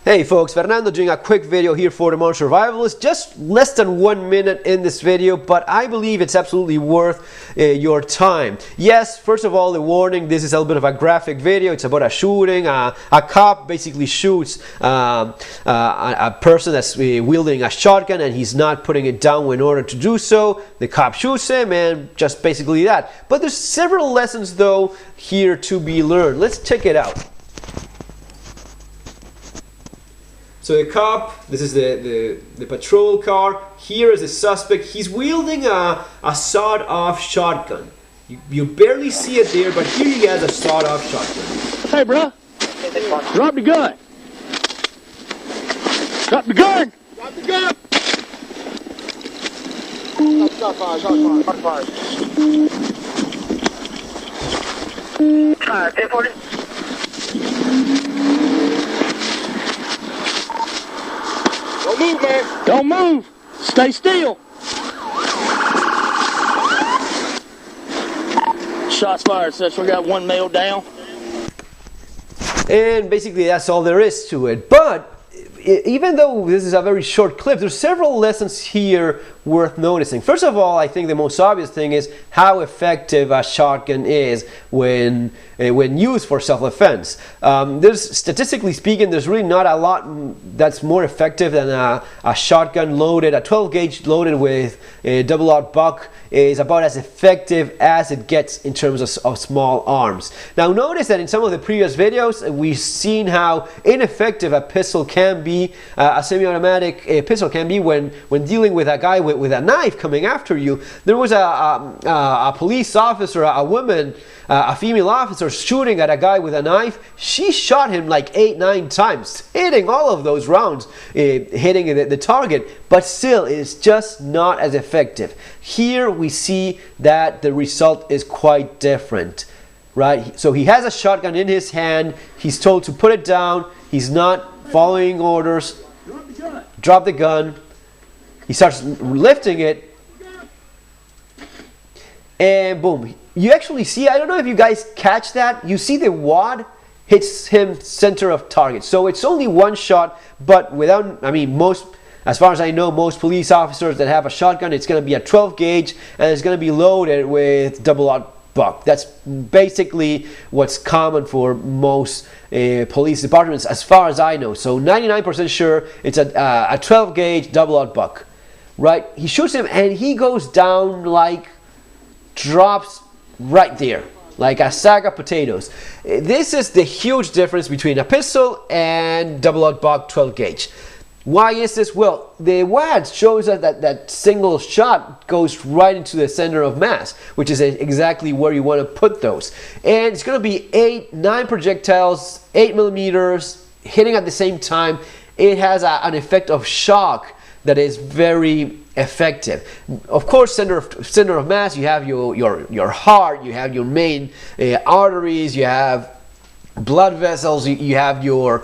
Hey folks, Fernando doing a quick video here for the Modern Survivalist. Just less than 1 minute in this video, but I believe it's absolutely worth your time. Yes, first of all, the warning, this is a little bit of a graphic video. It's about a shooting. A cop basically shoots a person that's wielding a shotgun and he's not putting it down in order to do so. The cop shoots him and just basically that. But there's several lessons though here to be learned. Let's check it out. So the cop, this is the patrol car. Here is the suspect. He's wielding a sawed-off shotgun. You barely see it there, but here he has a sawed-off shotgun. Hey, bro, drop the gun. Drop the gun. Drop the gun. Shot fired. Shot fired. 1040. Don't move, man. Don't move. Stay still. Shots fired, Seth. We got one male down. And basically that's all there is to it. But even though this is a very short clip, there's several lessons here worth noticing. First of all, I think the most obvious thing is how effective a shotgun is when used for self-defense. There's, statistically speaking, there's really not a lot that's more effective than a shotgun loaded, a 12 gauge loaded with a double-aught buck is about as effective as it gets in terms of small arms. Now notice that in some of the previous videos we've seen how ineffective a pistol can be, a semi-automatic pistol can be when dealing with a guy with a knife coming after you. There was a police officer, a woman, a female officer shooting at a guy with a knife. She shot him like 8-9 times, hitting all of those rounds, hitting the target, but still it's just not as effective. Here we see that the result is quite different, right? So he has a shotgun in his hand, he's told to put it down, he's not following orders, drop the gun, he starts lifting it, and boom. You actually see, I don't know if you guys catch that, you see the wad hits him center of target. So it's only one shot, but without, I mean, as far as I know, most police officers that have a shotgun, it's going to be a 12 gauge and it's going to be loaded with double-aught buck. That's basically what's common for most police departments as far as I know. So 99% sure it's a 12 gauge double-aught buck, right? He shoots him and he goes down like, drops right there, like a sack of potatoes. This is the huge difference between a pistol and double-aught buck 12 gauge. Why is this? Well, the WAD shows us that single shot goes right into the center of mass, which is exactly where you want to put those. And it's going to be 8-9 projectiles, 8 millimeters, hitting at the same time. It has an effect of shock that is very effective. Of course, center of mass, you have your heart, you have your main arteries, you have blood vessels, you have your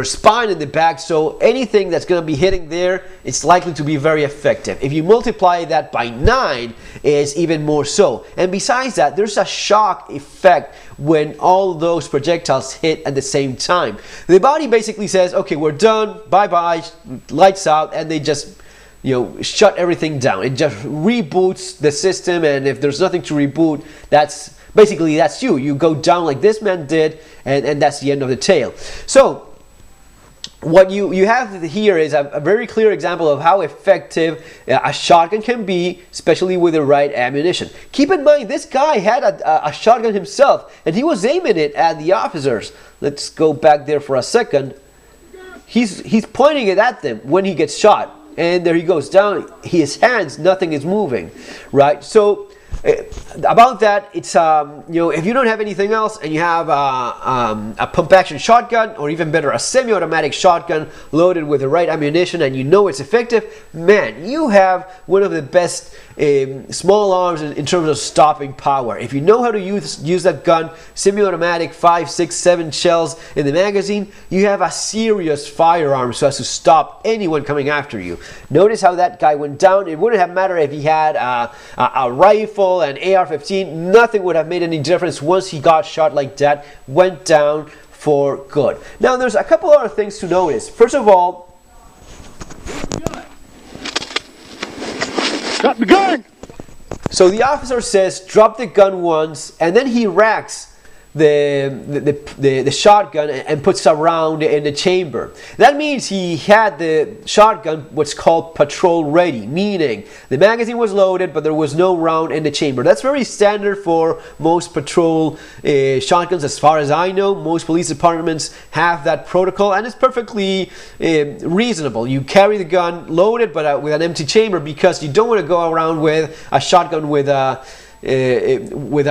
spine in the back, so anything that's going to be hitting there, it's likely to be very effective. If you multiply that by 9, it's even more so. And besides that, there's a shock effect when all those projectiles hit at the same time. The body basically says, okay, we're done, bye-bye, lights out, and they just shut everything down. It just reboots the system, and if there's nothing to reboot, that's you. You go down like this man did, and that's the end of the tale. So what you have here is a very clear example of how effective a shotgun can be, especially with the right ammunition. Keep in mind, this guy had a shotgun himself, and he was aiming it at the officers. Let's go back there for a second. He's pointing it at them when he gets shot. And there he goes down, his hands, nothing is moving, right? So about that, it's if you don't have anything else and you have a pump action shotgun, or even better, a semi-automatic shotgun loaded with the right ammunition, and you know it's effective, man, you have one of the best small arms in terms of stopping power. If you know how to use that gun, semi-automatic, 5, 6, 7 shells in the magazine, you have a serious firearm so as to stop anyone coming after you. Notice how that guy went down. It wouldn't have mattered if he had a rifle, an AR-15, nothing would have made any difference once he got shot like that, went down, for good. Now, there's a couple other things to notice. First of all, Drop the gun! so the officer says, drop the gun once, and then he racks the shotgun and puts a round in the chamber. That means he had the shotgun what's called patrol ready, meaning the magazine was loaded but there was no round in the chamber. That's very standard for most patrol shotguns. As far as I know, most police departments have that protocol, and it's perfectly reasonable. You carry the gun loaded but with an empty chamber, because you don't want to go around with a shotgun with a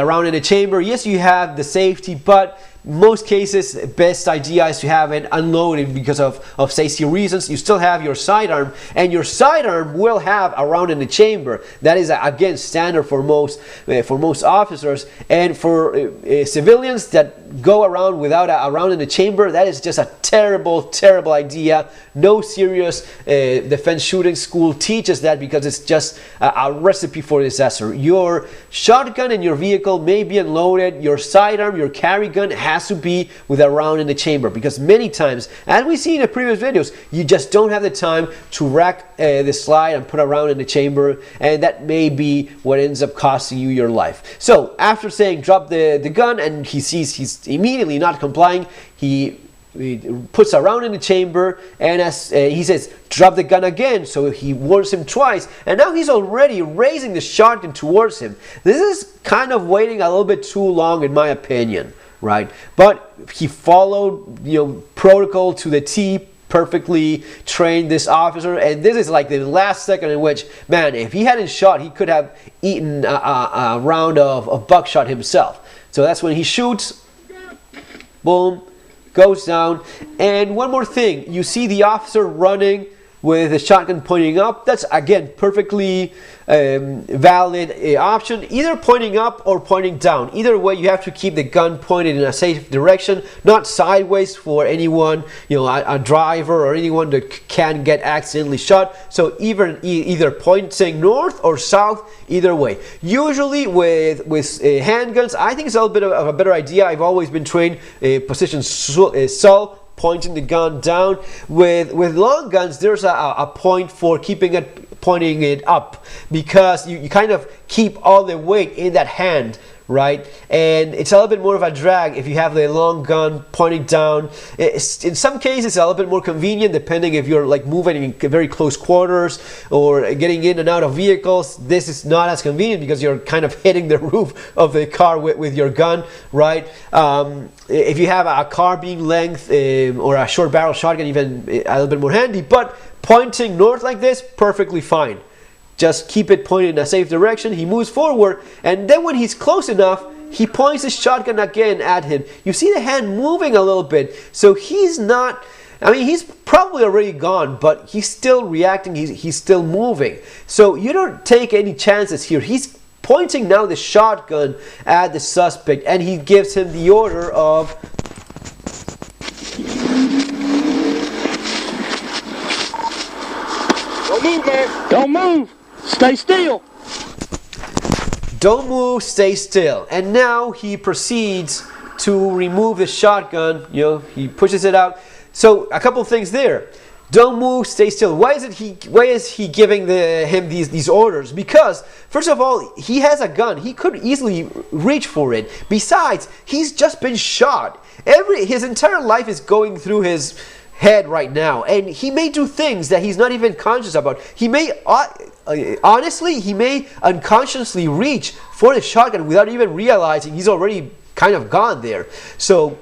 round in the chamber. Yes, you have the safety, but most cases, best idea is to have it unloaded because of safety reasons. You still have your sidearm, and your sidearm will have a round in the chamber. That is, again, standard for most officers. And for civilians that go around without a round in the chamber, that is just a terrible idea. No serious defense shooting school teaches that, because it's just a recipe for disaster. Your shotgun in your vehicle may be unloaded. Your sidearm, your carry gun, has to be with a round in the chamber, because many times, as we see in the previous videos, you just don't have the time to rack the slide and put a round in the chamber, and that may be what ends up costing you your life. So after saying drop the gun, and he sees he's immediately not complying, he puts a round in the chamber, and as he says, drop the gun again. So he warns him twice, and now he's already raising the shotgun towards him. This is kind of waiting a little bit too long, in my opinion, right? But he followed, protocol to the T. Perfectly trained, this officer, and this is like the last second in which, man, if he hadn't shot, he could have eaten a round of buckshot himself. So that's when he shoots. Boom. Goes down. And one more thing, you see the officer running with the shotgun pointing up. That's, again, perfectly valid option, either pointing up or pointing down. Either way, you have to keep the gun pointed in a safe direction, not sideways for anyone, a driver or anyone that can get accidentally shot. So either pointing north or south, either way. Usually with handguns, I think it's a little bit of a better idea. I've always been trained position sol, pointing the gun down. With long guns, there's a point for pointing it up, because you kind of keep all the weight in that hand, right? And it's a little bit more of a drag if you have the long gun pointing down. In some cases, it's a little bit more convenient, depending if you're like moving in very close quarters or getting in and out of vehicles. This is not as convenient because you're kind of hitting the roof of the car with your gun, right? If you have a carabine length or a short barrel shotgun, even a little bit more handy. But pointing north like this, perfectly fine. Just keep it pointed in a safe direction. He moves forward, and then when he's close enough, he points his shotgun again at him. You see the hand moving a little bit, so he's not, he's probably already gone, but he's still reacting, he's still moving. So you don't take any chances here. He's pointing now the shotgun at the suspect, and he gives him the order of don't move, man. Don't move. Stay still. Don't move, stay still. And now he proceeds to remove the shotgun. He pushes it out. So a couple things there. Don't move, stay still. Why is he giving him these orders? Because first of all, he has a gun. He could easily reach for it. Besides, he's just been shot. His entire life is going through his head right now, and he may do things that he's not even conscious about. He may honestly, he may unconsciously reach for the shotgun without even realizing he's already kind of gone there. So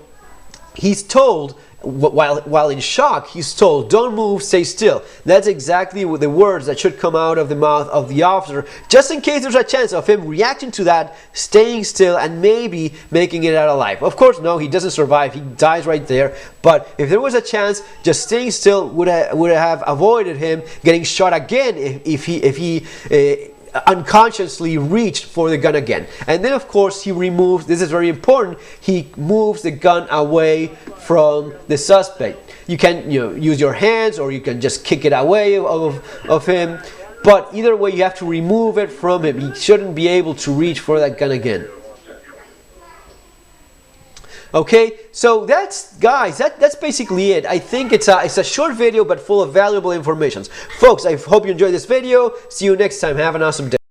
he's told, while in shock, he's told, don't move, stay still. That's exactly the words that should come out of the mouth of the officer, just in case there's a chance of him reacting to that, staying still, and maybe making it out alive. Of course, no, he doesn't survive. He dies right there. But if there was a chance, just staying still would have avoided him getting shot again if he unconsciously reached for the gun again. And then of course he removes, this is very important, he moves the gun away from the suspect. You can use your hands, or you can just kick it away of him, but either way you have to remove it from him. He shouldn't be able to reach for that gun again. Okay, so that's, guys, that's basically it. I think it's a short video but full of valuable information. Folks, I hope you enjoyed this video. See you next time. Have an awesome day.